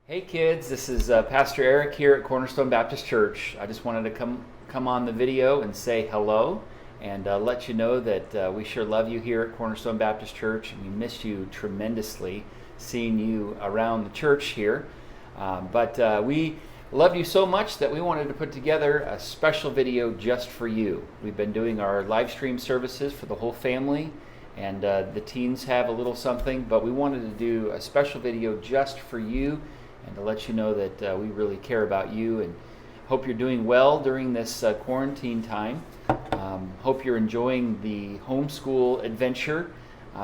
Hey kids, this is Pastor Eric here at Cornerstone Baptist Church. I just wanted to come on the video and say hello and let you know that we sure love you here at Cornerstone Baptist Church. We miss you tremendously, seeing you around the church here. But we love you so much that we wanted to put together a special video just for you. We've been doing our live stream services for the whole family, and the teens have a little something, but we wanted to do a special video just for you and to let you know that we really care about you and hope you're doing well during this quarantine time. Hope you're enjoying the homeschool adventure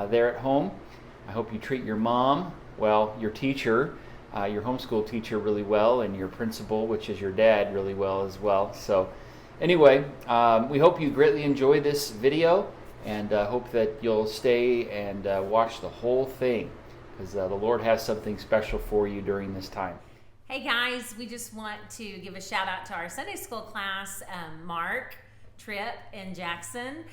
there at home. I hope you treat your mom, well, your teacher, your homeschool teacher really well, and your principal, which is your dad, really well as well. So anyway, we hope you greatly enjoy this video and hope that you'll stay and watch the whole thing, because the Lord has something special for you during this time. Hey guys, we just want to give a shout out to our Sunday school class, Mark, Tripp, and Jackson.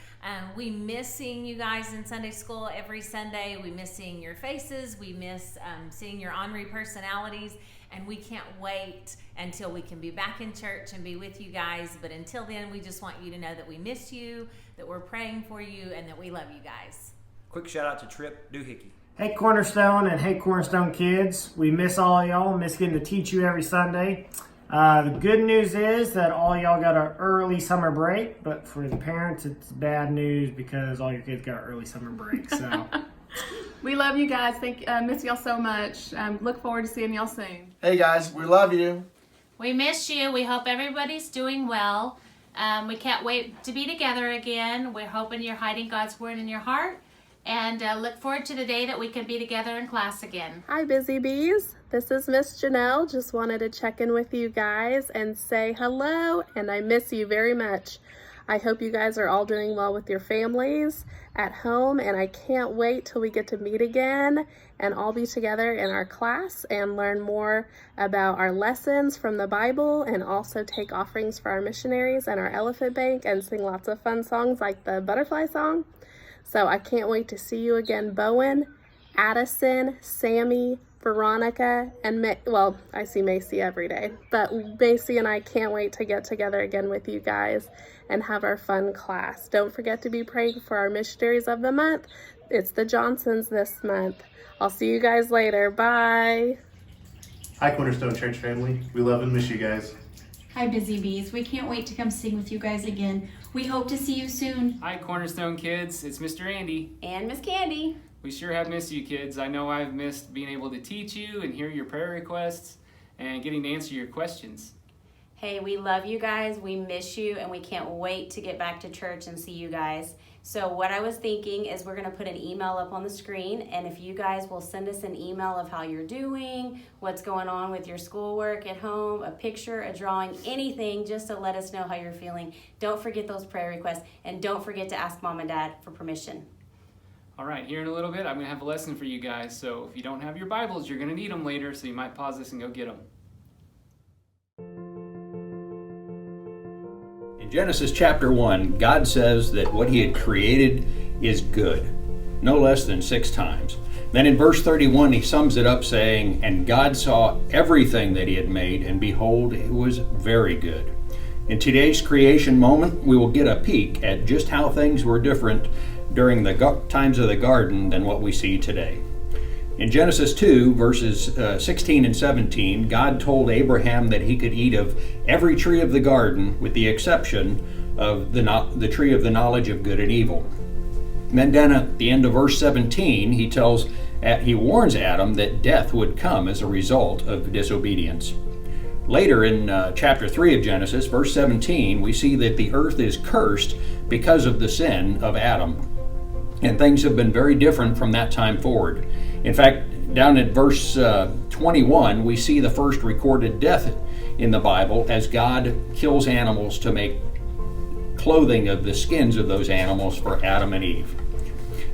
We miss seeing you guys in Sunday school every Sunday. We miss seeing your faces. We miss seeing your ornery personalities. And we can't wait until we can be back in church and be with you guys. But until then, we just want you to know that we miss you, that we're praying for you, and that we love you guys. Quick shout out to Tripp Doohickey. Hey Cornerstone and hey Cornerstone kids, we miss all y'all, miss getting to teach you every Sunday. The good news is that all y'all got an early summer break, but for the parents it's bad news because all your kids got an early summer break. So we love you guys. Miss y'all so much. Look forward to seeing y'all soon. Hey guys, we love you. We miss you. We hope everybody's doing well. We can't wait to be together again. We're hoping you're hiding God's word in your heart. And look forward to the day that we can be together in class again. Hi, Busy Bees. This is Miss Janelle. Just wanted to check in with you guys and say hello, and I miss you very much. I hope you guys are all doing well with your families at home, and I can't wait till we get to meet again and all be together in our class and learn more about our lessons from the Bible, and also take offerings for our missionaries and our elephant bank and sing lots of fun songs like the butterfly song. So I can't wait to see you again, Bowen, Addison, Sammy, Veronica, and I see Macy every day. But Macy and I can't wait to get together again with you guys and have our fun class. Don't forget to be praying for our missionaries of the month. It's the Johnsons this month. I'll see you guys later. Bye. Hi, Cornerstone Church family. We love and miss you guys. Hi, Busy Bees. We can't wait to come sing with you guys again. We hope to see you soon. Hi, Cornerstone kids. It's Mr. Andy. And Miss Candy. We sure have missed you, kids. I know I've missed being able to teach you and hear your prayer requests and getting to answer your questions. Hey, we love you guys. We miss you, and we can't wait to get back to church and see you guys. So what I was thinking is we're going to put an email up on the screen, and if you guys will send us an email of how you're doing, what's going on with your schoolwork at home, a picture, a drawing, anything, just to let us know how you're feeling. Don't forget those prayer requests, and don't forget to ask Mom and Dad for permission. All right, here in a little bit, I'm going to have a lesson for you guys. So if you don't have your Bibles, you're going to need them later, so you might pause this and go get them. In Genesis chapter 1, God says that what he had created is good, no less than 6 times. Then in verse 31, he sums it up saying, "And God saw everything that he had made, and behold, it was very good." In today's creation moment, we will get a peek at just how things were different during the times of the garden than what we see today. In Genesis 2, verses 16 and 17, God told Abraham that he could eat of every tree of the garden with the exception of the tree of the knowledge of good and evil. And then at the end of verse 17, he warns Adam that death would come as a result of disobedience. Later in chapter 3 of Genesis, verse 17, we see that the earth is cursed because of the sin of Adam. And things have been very different from that time forward. In fact, down at verse 21, we see the first recorded death in the Bible as God kills animals to make clothing of the skins of those animals for Adam and Eve.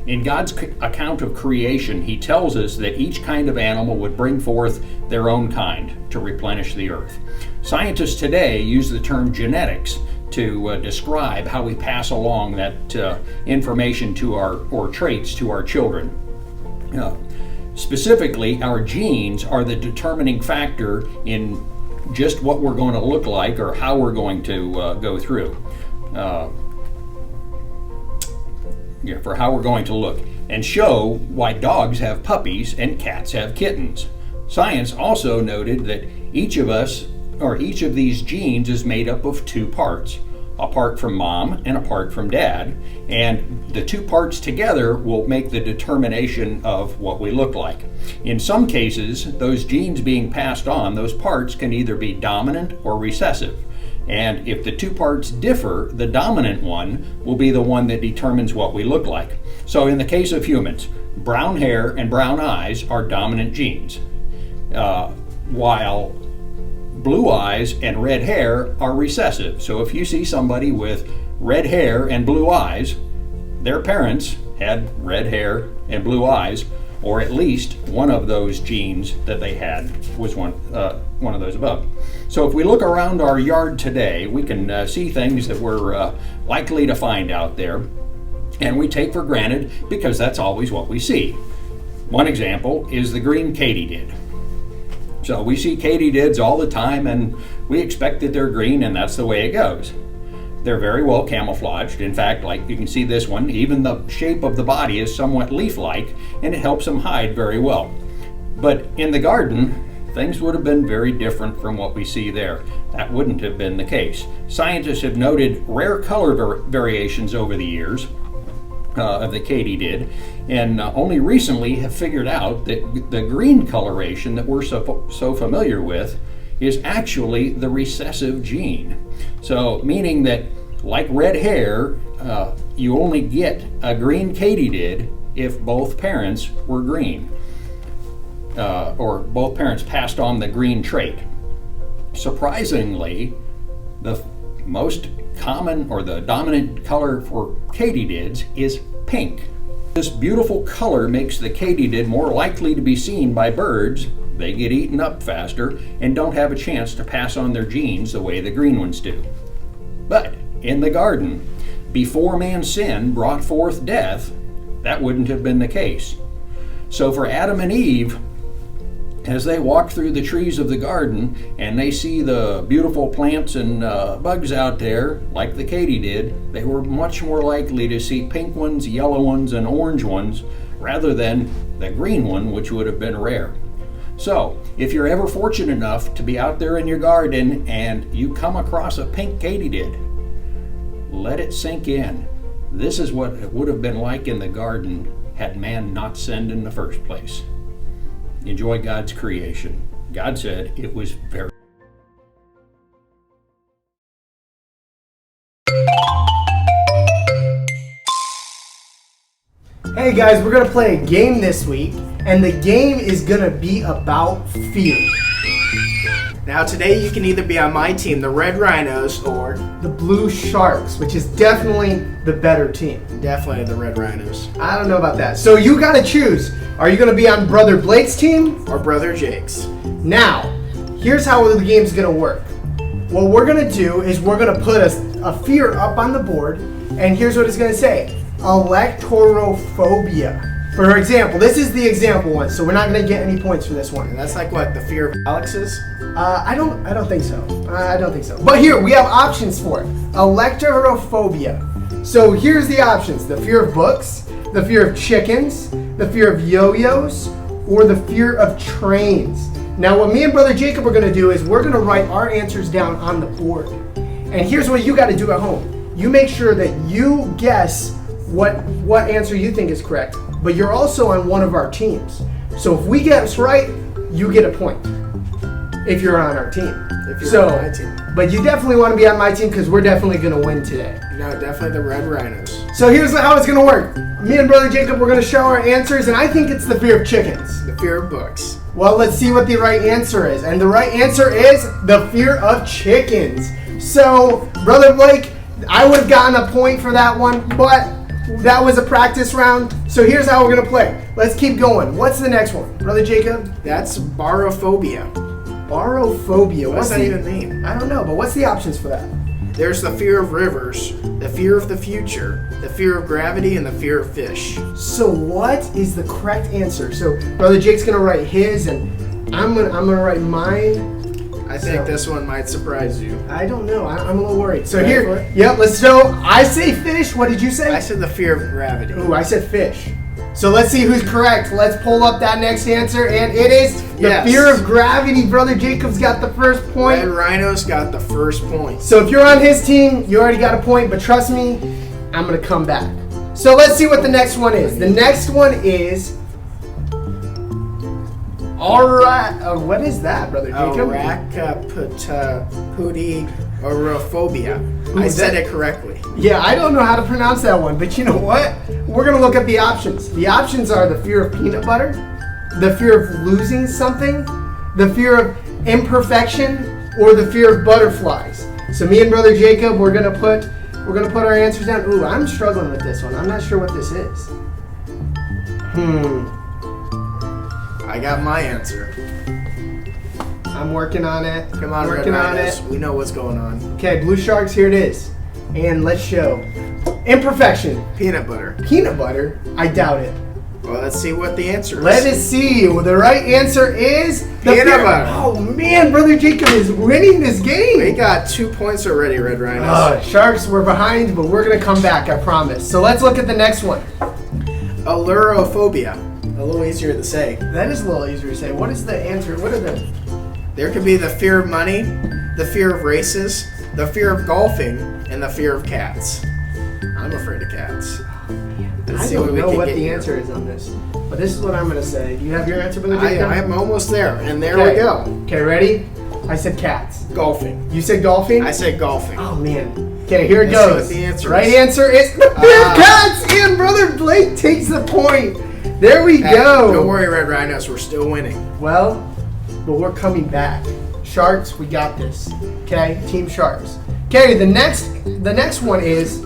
In God's account of creation, he tells us that each kind of animal would bring forth their own kind to replenish the earth. Scientists today use the term genetics to describe how we pass along that information or traits to our children. Specifically, our genes are the determining factor in just what we're going to look like or how we're going to go through. For how we're going to look, and show why dogs have puppies and cats have kittens. Science also noted that each of these genes is made up of two parts, a part from mom and a part from dad, and the two parts together will make the determination of what we look like. In some cases, those genes being passed on, those parts can either be dominant or recessive. And if the two parts differ, the dominant one will be the one that determines what we look like. So in the case of humans, brown hair and brown eyes are dominant genes, while blue eyes and red hair are recessive. So if you see somebody with red hair and blue eyes, their parents had red hair and blue eyes, or at least one of those genes that they had was one of those above. So if we look around our yard today, we can see things that we're likely to find out there, and we take for granted because that's always what we see. One example is the green katydid. So we see katydids all the time, and we expect that they're green, and that's the way it goes. They're very well camouflaged. In fact, like you can see this one, even the shape of the body is somewhat leaf-like, and it helps them hide very well. But in the garden, things would have been very different from what we see there. That wouldn't have been the case. Scientists have noted rare color variations over the years of the katydid, and only recently have figured out that the green coloration that we're so familiar with is actually the recessive gene. So meaning that, like red hair, you only get a green katydid if both parents were green, or both parents passed on the green trait. Surprisingly, the most common or the dominant color for katydids is pink. This beautiful color makes the katydid more likely to be seen by birds. They get eaten up faster and don't have a chance to pass on their genes the way the green ones do. But in the garden, before man's sin brought forth death, that wouldn't have been the case. So for Adam and Eve, as they walk through the trees of the garden and they see the beautiful plants and bugs out there, like the katydid, they were much more likely to see pink ones, yellow ones, and orange ones, rather than the green one, which would have been rare. So, if you're ever fortunate enough to be out there in your garden and you come across a pink katydid, let it sink in. This is what it would have been like in the garden had man not sinned in the first place. Enjoy God's creation. God said it was very. Hey guys, we're gonna play a game this week, and the game is gonna be about fear. Now today you can either be on my team, the Red Rhinos, or the Blue Sharks, which is definitely the better team. Definitely the Red Rhinos. I don't know about that. So you gotta choose. Are you gonna be on Brother Blake's team or Brother Jake's? Now, here's how the game's gonna work. What we're gonna do is we're gonna put a fear up on the board, and here's what it's gonna say. Alektorophobia. For example, this is the example one, so we're not going to get any points for this one. And that's like what, the fear of Alex's? I don't think so. I don't think so. But here, we have options for it. Alektorophobia. So here's the options. The fear of books, the fear of chickens, the fear of yo-yos, or the fear of trains. Now what me and Brother Jacob are going to do is we're going to write our answers down on the board. And here's what you got to do at home. You make sure that you guess what answer you think is correct. But you're also on one of our teams. So if we guess right, you get a point. If you're on our team. If you're on my team. But you definitely want to be on my team because we're definitely going to win today. No, definitely the Red Rhinos. So here's how it's going to work. Me and Brother Jacob, we're going to show our answers, and I think it's the fear of chickens. The fear of books. Well, let's see what the right answer is. And the right answer is the fear of chickens. So, Brother Blake, I would have gotten a point for that one, but that was a practice round, so here's how we're going to play. Let's keep going. What's the next one? Brother Jacob? That's Barophobia. Barophobia. What does that even mean? I don't know, but what's the options for that? There's the fear of rivers, the fear of the future, the fear of gravity, and the fear of fish. So what is the correct answer? So Brother Jake's gonna write his, and I'm gonna write mine. I think this one might surprise you. I don't know. I'm a little worried. So here, yep, let's go. I say fish. What did you say? I said the fear of gravity. Ooh, I said fish. So let's see who's correct. Let's pull up that next answer, and it is the fear of gravity. Brother Jacob's got the first point. Red Rhino's got the first point. So if you're on his team, you already got a point, but trust me, I'm going to come back. So let's see what the next one is. The next one is... what is that, Brother Jacob? Arachibutyrophobia. I said it correctly. Yeah, I don't know how to pronounce that one, but you know what? We're going to look at the options. The options are the fear of peanut butter, the fear of losing something, the fear of imperfection, or the fear of butterflies. So me and Brother Jacob, we're going to put our answers down. Ooh, I'm struggling with this one. I'm not sure what this is. I got my answer. I'm working on it. Come on, Red Rhinos. We know what's going on. Okay, Blue Sharks, here it is. And let's show. Imperfection. Peanut butter. Peanut butter? I doubt it. Well, let's see what the answer is. Let us see. Well, the right answer is the peanut butter. Oh man, Brother Jacob is winning this game. We got 2 points already, Red Rhinos. Sharks, we're behind, but we're going to come back, I promise. So let's look at the next one. Elurophobia. A little easier to say. That is a little easier to say. What is the answer? What are the... There could be the fear of money, the fear of races, the fear of golfing, and the fear of cats. I'm afraid of cats. I don't know what the answer is on this, but this is what I'm going to say. Do you have your answer, Brother Jacob? I am almost there, and there we go. Okay, ready? I said cats. Golfing. You said golfing? I said golfing. Oh, man. Okay, here it goes. See what the answer right is. answer is the fear of cats, and Brother Blake takes the point. There we go. Don't worry, Red Rhinos. We're still winning. Well, but we're coming back. Sharks, we got this. Okay, Team Sharks. Okay, the next one is...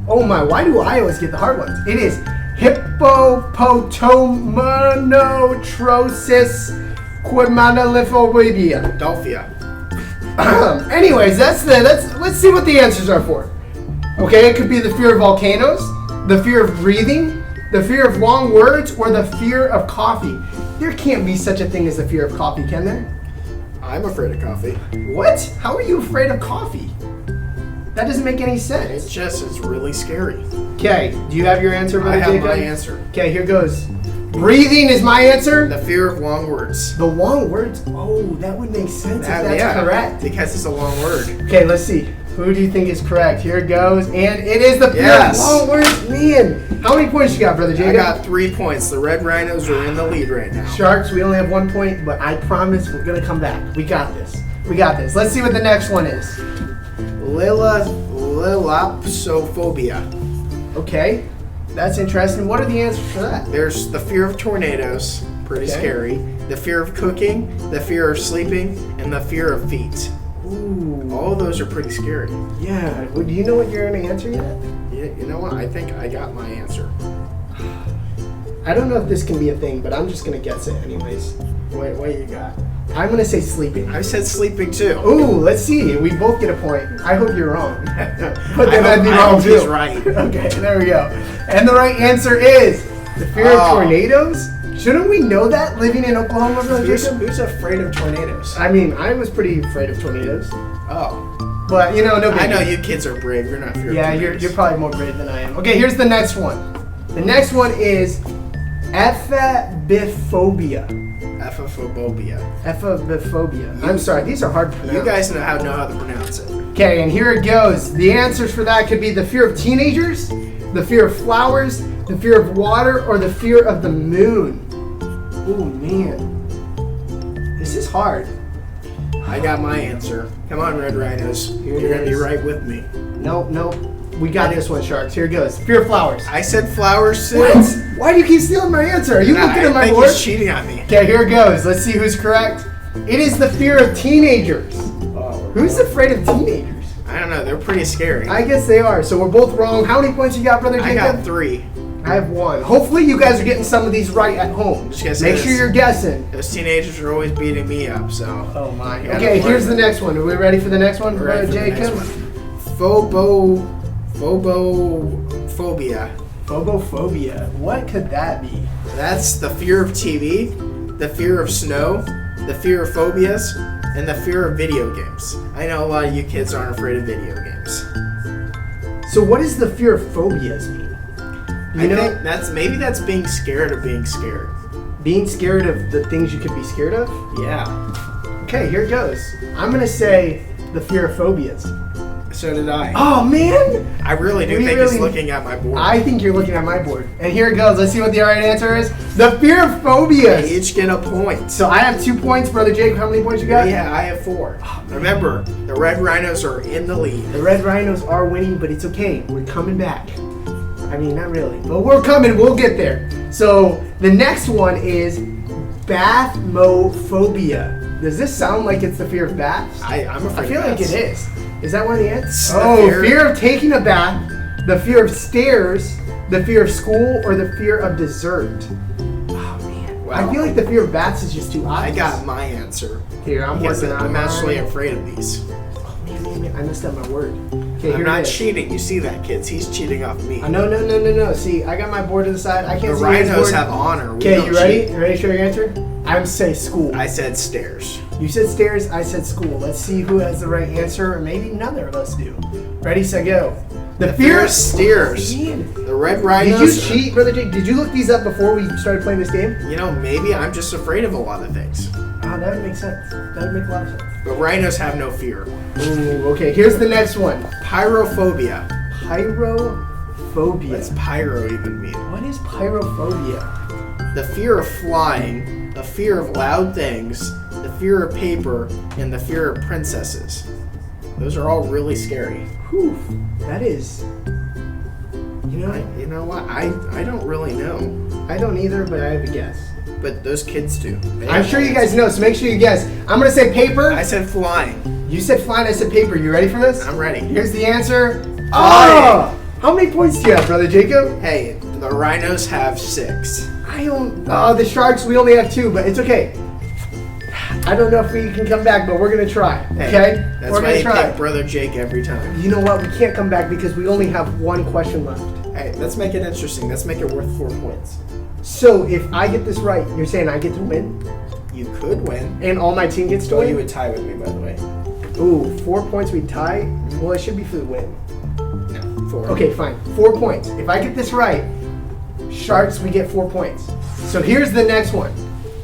Oh my, why do I always get the hard ones? It is Hippopotamonotrosis Quimanaliphobia. Dolphia. Anyways, let's see what the answers are for. Okay, it could be the fear of volcanoes, the fear of breathing, the fear of long words, or the fear of coffee. There can't be such a thing as the fear of coffee, can there? I'm afraid of coffee. What? How are you afraid of coffee? That doesn't make any sense. It's really scary. Okay, do you have your answer, Brother Jacob? I have my answer. Okay, here goes. Breathing is my answer. The fear of long words. The long words? Oh, that would make sense if that's correct. Because it's a long word. Okay, let's see. Who do you think is correct? Here it goes. And it is the fear of long words. Man, how many points you got, Brother Jacob? I got 3 points. The Red Rhinos are in the lead right now. Sharks, we only have 1 point, but I promise we're going to come back. We got this. We got this. Let's see what the next one is. Alektorophobia. Okay, that's interesting. What are the answers for that? There's the fear of tornadoes, pretty scary. The fear of cooking, the fear of sleeping, and the fear of feet. Ooh. All of those are pretty scary. Yeah. Well, do you know what you're going to answer yet? Yeah, you know what? I think I got my answer. I don't know if this can be a thing, but I'm just going to guess it anyways. What you got? I'm going to say sleeping. I said sleeping too. Ooh, let's see. We both get a point. I hope you're wrong. But then I'd be I wrong hope too. he's right. Okay, there we go. And the right answer is the fear of tornadoes. Shouldn't we know that living in Oklahoma, Brother Jacob? Who's afraid of tornadoes? I mean, I was pretty afraid of tornadoes. Oh. But, you know, nobody... I know you kids are brave. You're not feared of tornadoes. You're probably more brave than I am. Okay, here's the next one. The next one is Ephebiphobia. Ephebiphobia. I'm sorry, these are hard to pronounce. You guys know how to pronounce it. Okay, and here it goes. The answers for that could be the fear of teenagers, the fear of flowers, the fear of water, or the fear of the moon. Oh man, this is hard. I got my answer. Come on, Red Rhinos. You're going to be right with me. Nope. We got this one, Sharks. Here it goes. Fear of flowers. I said flowers too. What? Why do you keep stealing my answer? Are you looking at my board? He's cheating on me. Okay, here it goes. Let's see who's correct. It is the fear of teenagers. Who's afraid of teenagers? I don't know. They're pretty scary. I guess they are. So we're both wrong. How many points you got, Brother Jacob? I got 3. I have 1. Hopefully you guys are getting some of these right at home. Make sure you're guessing. Those teenagers are always beating me up, so. Oh my. Okay, here's the next one. Are we ready for the next one, Brother Jacob? Phobophobia. Phobophobia. What could that be? That's the fear of TV, the fear of snow, the fear of phobias, and the fear of video games. I know a lot of you kids aren't afraid of video games. So what does the fear of phobias mean? I think that's being scared of being scared. Being scared of the things you could be scared of? Yeah. Okay, here it goes. I'm going to say the fear of phobias. So did I. Oh, man! I really do think he's looking at my board. I think you're looking at my board. And here it goes. Let's see what the right answer is. The fear of phobias. They each get a point. So I have 2 points. Brother Jake, how many points you got? Yeah, I have 4. Remember, the Red Rhinos are in the lead. The Red Rhinos are winning, but it's okay. We're coming back. I mean, not really. But we're coming. We'll get there. So the next one is Bathmophobia. Does this sound like it's the fear of baths? I'm afraid I feel like it is. Is that one of the answers? Oh, fear of taking a bath, the fear of stairs, the fear of school, or the fear of dessert. Oh man, well, I feel like the fear of baths is just too obvious. I got my answer. Here, I'm working on I'm actually afraid of these. Oh man, I messed up my word. Okay, I'm not cheating. You see that, kids? He's cheating off me. No. See, I got my board to the side. I can't the see Rhinos have honor. Okay, you ready? You ready to show your answer? I'm gonna say school. I said stairs. You said stairs, I said school. Let's see who has the right answer, or maybe neither of us do. Ready, set, go. The fear of stairs. The Red Rhinos. Did you cheat, Brother Jake? Did you look these up before we started playing this game? You know, maybe I'm just afraid of a lot of things. Oh, that would make sense. That would make a lot of sense. But Rhinos have no fear. Ooh, okay, here's the next one. Pyrophobia. Pyrophobia. What's pyro even mean? What is pyrophobia? The fear of flying, the fear of loud things, the fear of paper, and the fear of princesses. Those are all really scary. Whew, that is... You know what? I don't really know. I don't either, but I have a guess. But those kids do. I'm sure you guys know, so make sure you guess. I'm going to say paper. I said flying. You said flying, I said paper. You ready for this? I'm ready. Here's the answer. Oh! How many points do you have, Brother Jacob? Hey, the Rhinos have 6. The Sharks, we only have 2, but it's okay. I don't know if we can come back, but we're going to try. Hey, okay? That's we're why going you to try. pick Brother Jake every time. You know what? We can't come back because we only have 1 question left. Hey, let's make it interesting. Let's make it worth 4 points. So if I get this right, you're saying I get to win? You could win. And all my team gets to win? You would tie with me, by the way. Ooh, 4 points we tie? Well, it should be for the win. No, 4. Okay, fine. 4 points. If I get this right, Sharks, we get 4 points. So here's the next one.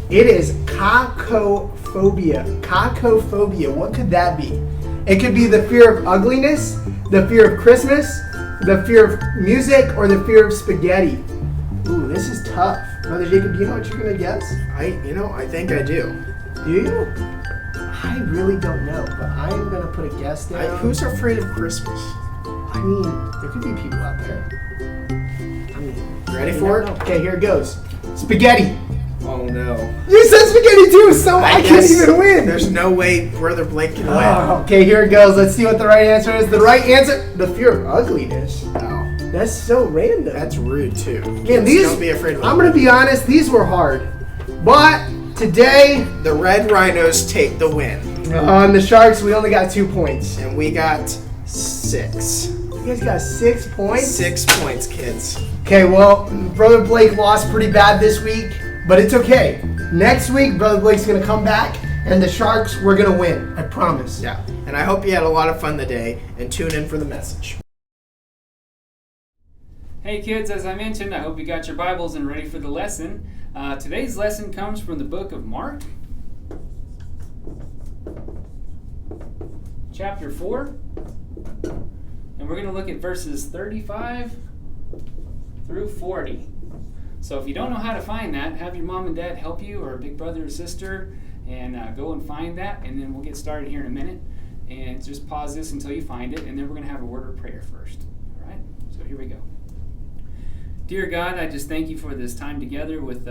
It is Cacophobia. Cacophobia. What could that be? It could be the fear of ugliness, the fear of Christmas, the fear of music, or the fear of spaghetti. Ooh, this is tough. Brother Jacob, do you know what you're going to guess? I think I do. Do you? I really don't know, but I'm going to put a guess down. Who's afraid of Christmas? I mean, there could be people out there. Ready for it? Okay, here it goes. Spaghetti. Oh no. You said spaghetti too, so I can't even win. There's no way Brother Blake can win. Okay, here it goes. Let's see what the right answer is. The right answer, the fear of ugliness. Oh. That's so random. That's rude too. Man, these, don't be afraid of I'm going to be honest, these were hard. But today, the Red Rhinos take the win. On the Sharks, we only got 2 points. And we got 6. You guys got 6 points? 6 points, kids. Okay, well, Brother Blake lost pretty bad this week, but it's okay. Next week, Brother Blake's going to come back, and the Sharks, we're going to win. I promise. Yeah, and I hope you had a lot of fun today, and tune in for the message. Hey kids, as I mentioned, I hope you got your Bibles and ready for the lesson. Today's lesson comes from the book of Mark, chapter 4. And we're going to look at verses 35 through 40. So if you don't know how to find that, have your mom and dad help you, or a big brother or sister, and go and find that, and then we'll get started here in a minute. And just pause this until you find it, and then we're going to have a word of prayer first. All right? So here we go. Dear God, I just thank you for this time together with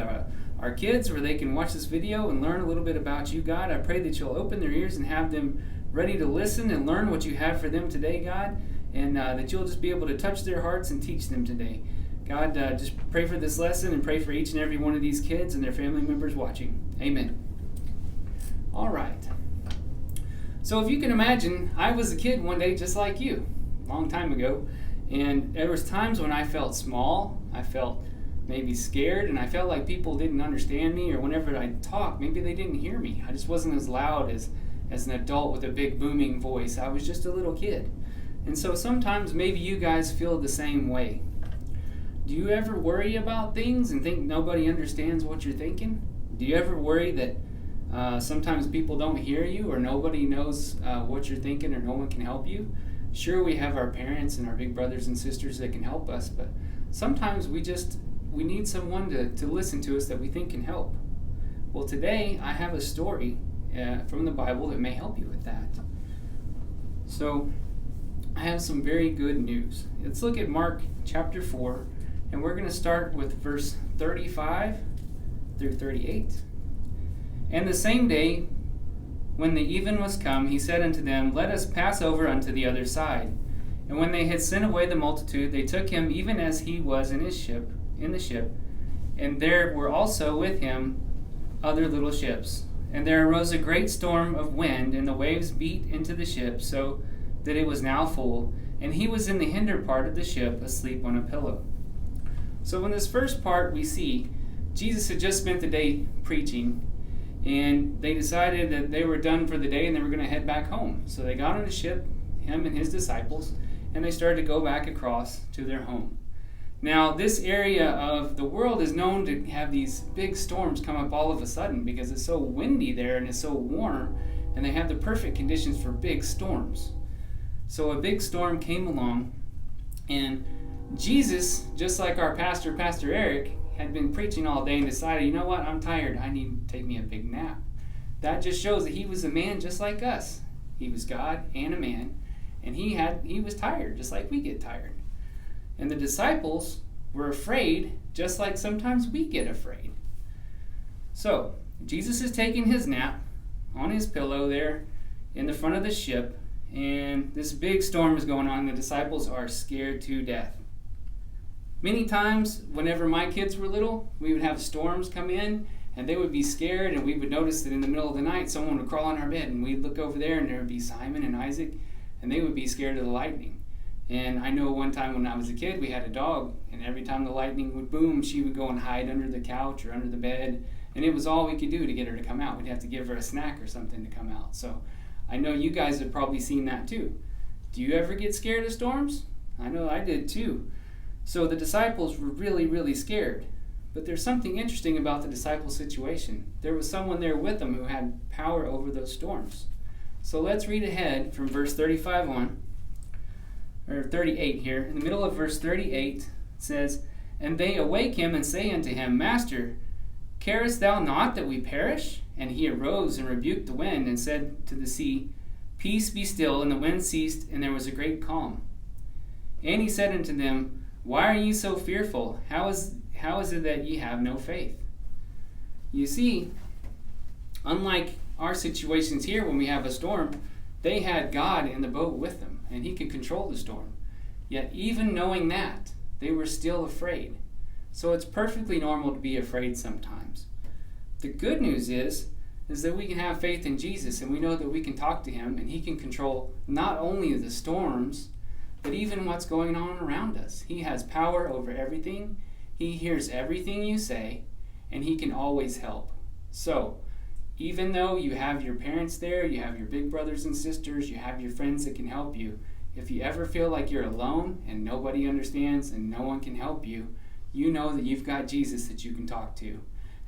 our kids where they can watch this video and learn a little bit about you, God. I pray that you'll open their ears and have them ready to listen and learn what you have for them today, God. And that you'll just be able to touch their hearts and teach them today. God, just pray for this lesson and pray for each and every one of these kids and their family members watching. Amen. All right. So if you can imagine, I was a kid one day just like you. long time ago. And there was times when I felt small, I felt maybe scared, and I felt like people didn't understand me, or whenever I talked, maybe they didn't hear me. I just wasn't as loud as an adult with a big booming voice. I was just a little kid. And so sometimes maybe you guys feel the same way. Do you ever worry about things and think nobody understands what you're thinking? Do you ever worry that sometimes people don't hear you, or nobody knows what you're thinking, or no one can help you? Sure, we have our parents and our big brothers and sisters that can help us, but sometimes we need someone to listen to us that we think can help. Well, today I have a story from the Bible that may help you with that. So I have some very good news. Let's look at Mark chapter 4, and we're going to start with verse 35 through 38. And the same day, when the even was come, he said unto them, Let us pass over unto the other side. And when they had sent away the multitude, they took him even as he was in the ship, and there were also with him other little ships. And there arose a great storm of wind, and the waves beat into the ship, so that it was now full, and he was in the hinder part of the ship, asleep on a pillow. So in this first part, we see Jesus had just spent the day preaching, and they decided that they were done for the day and they were going to head back home. So they got on the ship, him and his disciples, and they started to go back across to their home. Now, this area of the world is known to have these big storms come up all of a sudden because it's so windy there and it's so warm, and they have the perfect conditions for big storms. So a big storm came along, and Jesus, just like our pastor, Pastor Eric, had been preaching all day and decided, you know what, I'm tired, I need to take me a big nap. That just shows that he was a man just like us. He was God and a man, and he was tired, just like we get tired. And the disciples were afraid, just like sometimes we get afraid. So, Jesus is taking his nap on his pillow there in the front of the ship, and this big storm is going on. The disciples are scared to death. Many times, whenever my kids were little, we would have storms come in, and they would be scared, and we would notice that in the middle of the night, someone would crawl on our bed, and we'd look over there, and there would be Simon and Isaac, and they would be scared of the lightning. And I know one time when I was a kid, we had a dog, and every time the lightning would boom, she would go and hide under the couch or under the bed, and it was all we could do to get her to come out. We'd have to give her a snack or something to come out. So I know you guys have probably seen that too. Do you ever get scared of storms? I know I did too. So the disciples were really, really scared. But there's something interesting about the disciple situation. There was someone there with them who had power over those storms. So let's read ahead from verse 35 on. Or 38 here. In the middle of verse 38 it says, And they awake him and say unto him, Master, carest thou not that we perish? And he arose and rebuked the wind and said to the sea, Peace, be still. And the wind ceased, and there was a great calm. And he said unto them, Why are ye so fearful? How is it that ye have no faith? You see, unlike our situations here when we have a storm, they had God in the boat with them, and he could control the storm. Yet even knowing that, they were still afraid. So it's perfectly normal to be afraid sometimes. The good news is that we can have faith in Jesus, and we know that we can talk to him, and he can control not only the storms, but even what's going on around us. He has power over everything. He hears everything you say, and he can always help. So, even though you have your parents there, you have your big brothers and sisters, you have your friends that can help you, if you ever feel like you're alone and nobody understands and no one can help you, you know that you've got Jesus that you can talk to.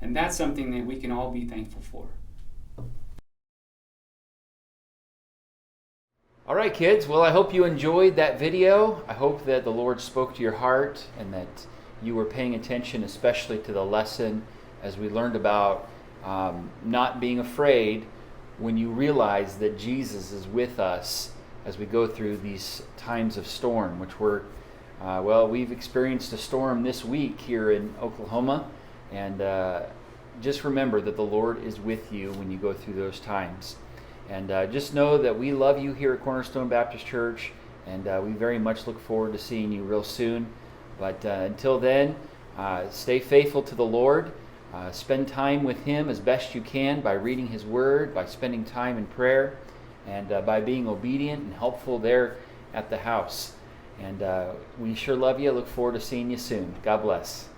And that's something that we can all be thankful for. All right, kids. Well, I hope you enjoyed that video. I hope that the Lord spoke to your heart and that you were paying attention, especially to the lesson as we learned about not being afraid when you realize that Jesus is with us as we go through these times of storm, which we've experienced a storm this week here in Oklahoma, and just remember that the Lord is with you when you go through those times. And just know that we love you here at Cornerstone Baptist Church, and we very much look forward to seeing you real soon. But until then, stay faithful to the Lord. Spend time with him as best you can by reading his word, by spending time in prayer, and by being obedient and helpful there at the house. And we sure love you. Look forward to seeing you soon. God bless.